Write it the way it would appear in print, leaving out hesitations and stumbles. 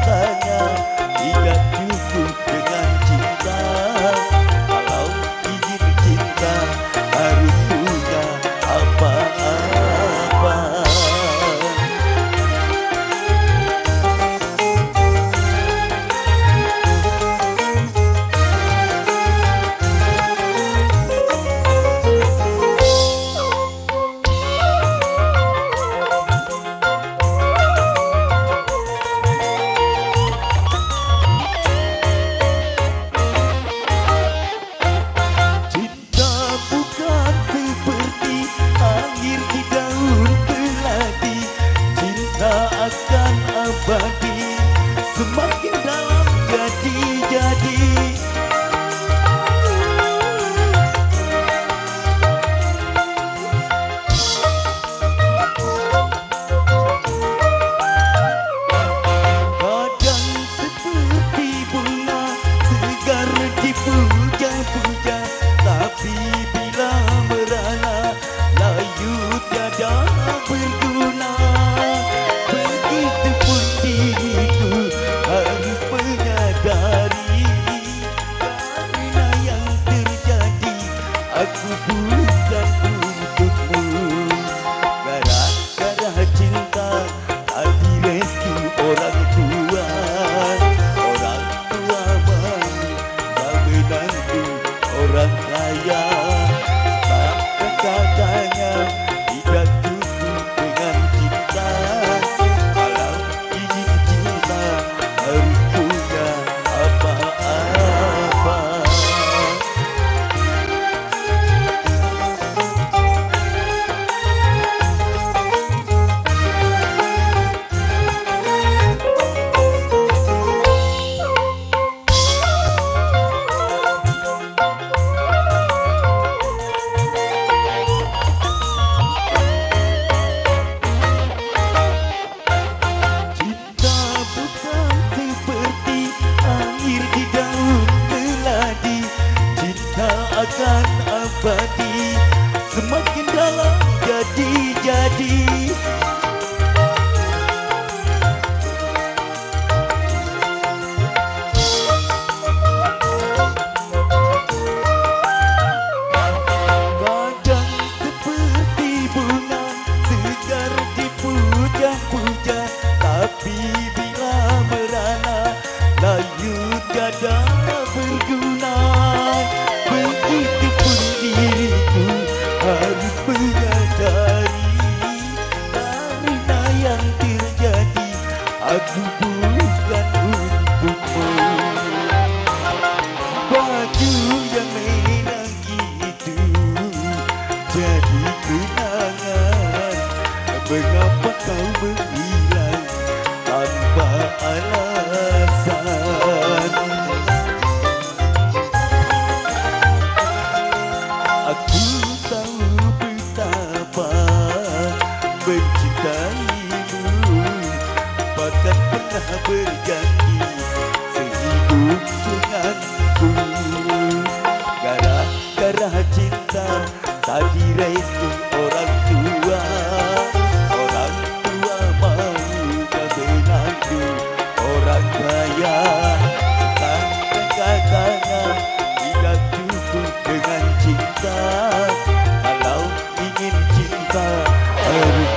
katanya tidak cukup dengan cinta. Kalau ingin cinta harus punya apa-apa. Akan abadi, semakin dalam jadi-jadi. Kadang seperti bunga segar dipuja-puja, tapi bila merana layu tiada berguna. Begitupun diriku harus menyadari, karena yang terjadi aku bukan untukmu. Gara-gara cinta tadi restu orang tua. Orang tua mau dan menantu orang kaya. Sekarang katanya tidak cukup dengan cinta. Harus punya apa-apa. Akan abadi, semakin dalam jadi-jadi. Kadang seperti bunga segar dipuja-puja, tapi bila merana layu tiada berguna. Begitupun diriku harus menyadari, karena yang terjadi aku bukan untukmu. Baju yang merah itu jadi kenangan. Mengapa kau menghilang tanpa alasan? Aku tahu betapa mencintaimu, bahkan pernah berjanji sehidup denganku. Gara-gara cinta tadi restu orang tua. Orang tua mau menantu orang kaya. Sekarang katanya tidak cukup dengan cinta. Kalau ingin cinta harus